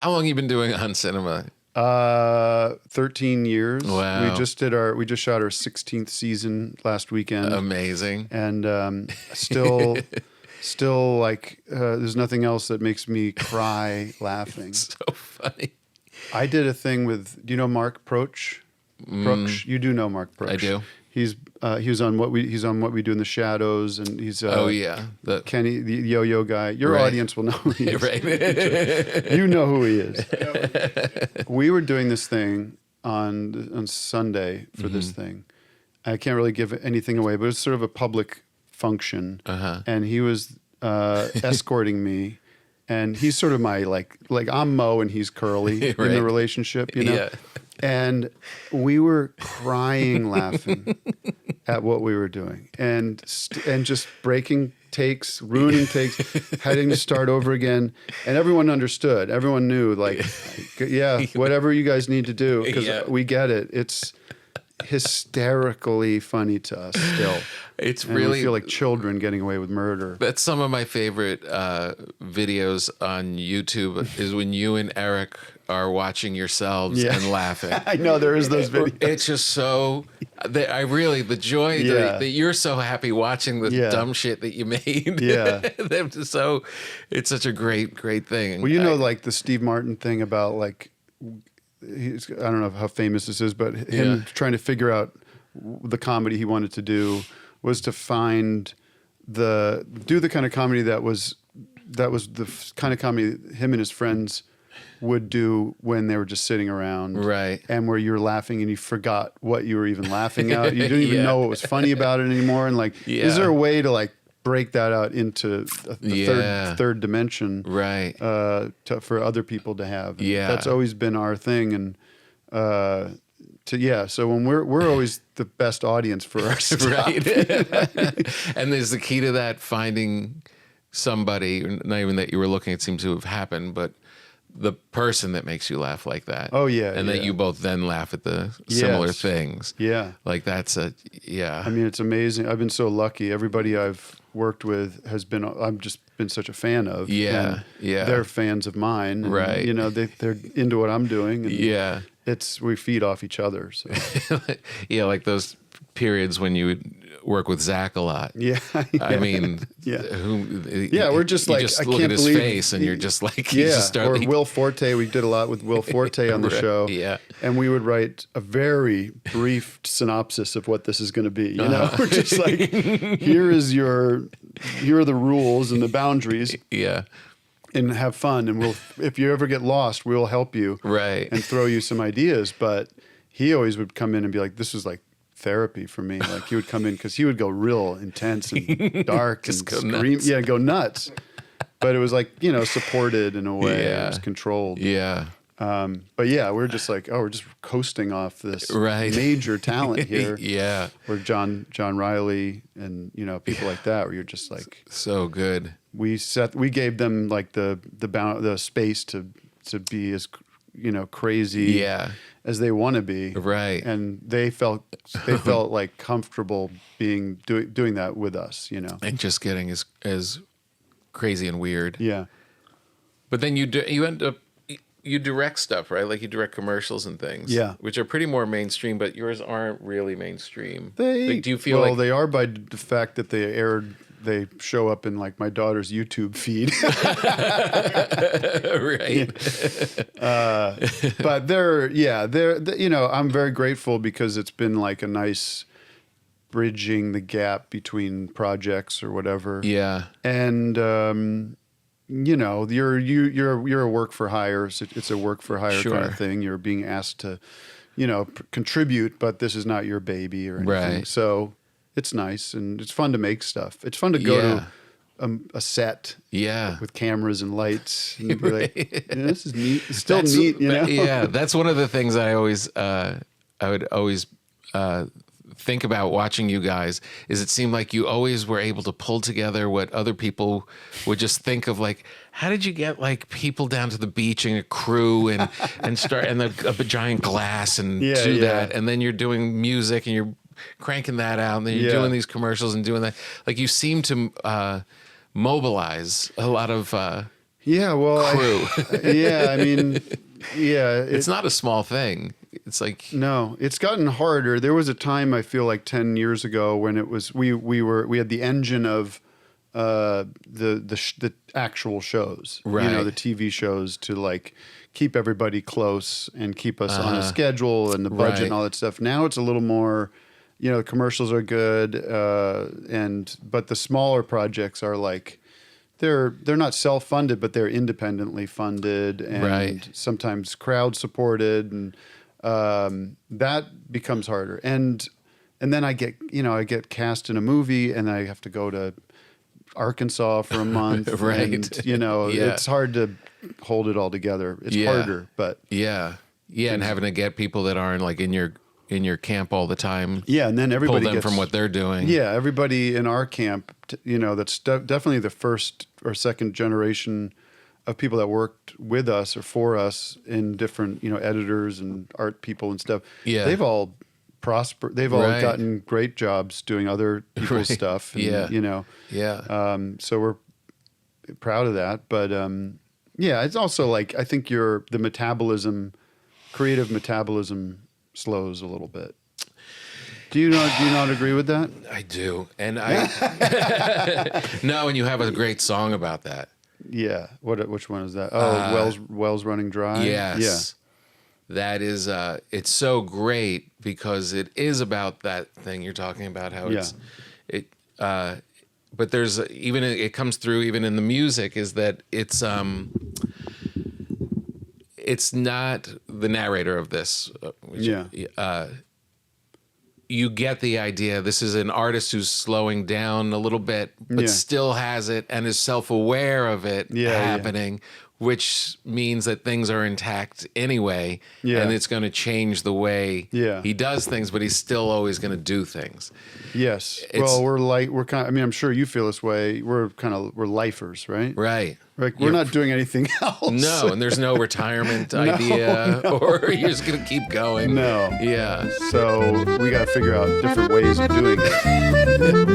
How long you been doing on cinema? 13 years. Wow. We just shot our 16th season last weekend. Amazing. And still like there's nothing else that makes me cry laughing. So funny. I did a thing with, do you know Mark Proch? You do know Mark Proch. I do. He's on what we do in the shadows, and he's the Kenny, the yo-yo guy. Your Right. audience will know who he is. Right. You know who he is. We were doing this thing on Sunday for this thing. I can't really give anything away, but it's sort of a public function, and he was escorting me. And he's sort of my like I'm Mo and he's Curly Right. in the relationship, you know. Yeah. And we were crying, laughing at what we were doing, and just breaking takes, ruining takes, having to start over again. And everyone understood. Everyone knew, like, yeah, whatever you guys need to do, because we get it. It's hysterically funny to us still. It's And really we feel like children getting away with murder. That's some of my favorite videos on YouTube is when you and Eric are watching yourselves and laughing. I know there is those videos. It's just so the joy that you're so happy watching the dumb shit that you made. Yeah. It's such a great thing. Well, you know, like the Steve Martin thing about like, I don't know how famous this is, but him trying to figure out the comedy he wanted to do was to do the kind of comedy that was the kind of comedy him and his friends would do when they were just sitting around. Right. And where you were laughing and you forgot what you were even laughing at. You didn't even know what was funny about it anymore. And like, is there a way to like break that out into the third dimension, right? For other people to have. And yeah, that's always been our thing, and so when we're always the best audience for our stuff. Right. And there's the key to that, finding somebody, not even that you were looking, it seems to have happened, but the person that makes you laugh like that. Oh yeah, and that you both then laugh at the similar things. Yeah, like that's I mean, it's amazing. I've been so lucky. Everybody I've worked with I've just been such a fan of. Yeah. They're fans of mine. And, right. You know, they're into what I'm doing. And we feed off each other. So. Yeah, like those periods when you would work with Zach a lot. Yeah. I mean, we're just like, just I look can't at his believe face and you're just like, or Will Forte. We did a lot with Will Forte on the show. Yeah. And we would write a very brief synopsis of what this is going to be. You know, we're just like, here are the rules and the boundaries. Yeah. And have fun. And if you ever get lost, we'll help you. Right. And throw you some ideas. But he always would come in and be like, this is like therapy for me. Like he would come in because he would go real intense and dark and scream. Nuts. Yeah, go nuts. But it was like, you know, supported in a way. It was controlled. Yeah. But yeah, we're just like, we're just coasting off this major talent here. Yeah. We're John Riley and, you know, people like that where you're just like so good. We gave them like the space to be as, you know, crazy as they want to be. Right. And they felt like comfortable doing that with us, you know. And just getting as crazy and weird. Yeah. But then you end up you direct stuff, right? Like you direct commercials and things. Yeah. Which are pretty more mainstream, but yours aren't really mainstream. Do you feel like they are by the fact that they show up in like my daughter's YouTube feed. Right. But they're you know, I'm very grateful because it's been like a nice bridging the gap between projects or whatever. Yeah. And you know, you're a work for hire. It's a work for hire kind of thing. You're being asked to, you know, contribute, but this is not your baby or anything. Right. So it's nice and it's fun to make stuff. It's fun to go to a set with cameras and lights and be like, this is neat. It's still neat, you know? Yeah, that's one of the things I would always think about watching you guys is it seemed like you always were able to pull together what other people would just think of, like, how did you get like people down to the beach and a crew and start and a giant glass and that, and then you're doing music and you're cranking that out and then you're doing these commercials and doing that. Like you seem to mobilize a lot of Yeah, well, crew. I mean, yeah, It's not a small thing. It's like no, it's gotten harder. There was a time I feel like 10 years ago when it was we had the engine of the actual shows, Right. you know, the TV shows to like keep everybody close and keep us on a schedule and the budget Right. and all that stuff. Now it's a little more, you know, the commercials are good, but the smaller projects are like they're not self-funded, but they're independently funded and Right. sometimes crowd supported, and that becomes harder. And then I get cast in a movie, and I have to go to Arkansas for a month. Right. And, you know, Yeah. it's hard to hold it all together. It's harder, but yeah, and having to get people that aren't like in your camp all the time. yeah. And then Pull everybody them gets from what they're doing. Yeah, everybody in our camp, you know, that's definitely the first or second generation of people that worked with us or for us in different, you know, editors and art people and stuff. Yeah. They've all prospered. They've all Right. gotten great jobs doing other people's Right. stuff. And, Yeah. you know, Yeah. so we're proud of that. But yeah, it's also like I think creative metabolism slows a little bit. Do you not agree with that? I do. And I no, and you have a great song about that. Yeah. Which one is that? Oh, Wells Running Dry. Yes. That is it's so great because it is about that thing you're talking about, how but there's even it comes through even in the music is that it's not the narrator of this. You get the idea. This is an artist who's slowing down a little bit, but still has it and is self-aware of it happening, which means that things are intact anyway, and it's going to change the way he does things, but he's still always going to do things. Yes. Well, we're kind of, I mean, I'm sure you feel this way. We're lifers, right? Right. Like we're not doing anything else. No, and there's no retirement idea, or you're just going to keep going. No. Yeah. So we got to figure out different ways of doing it.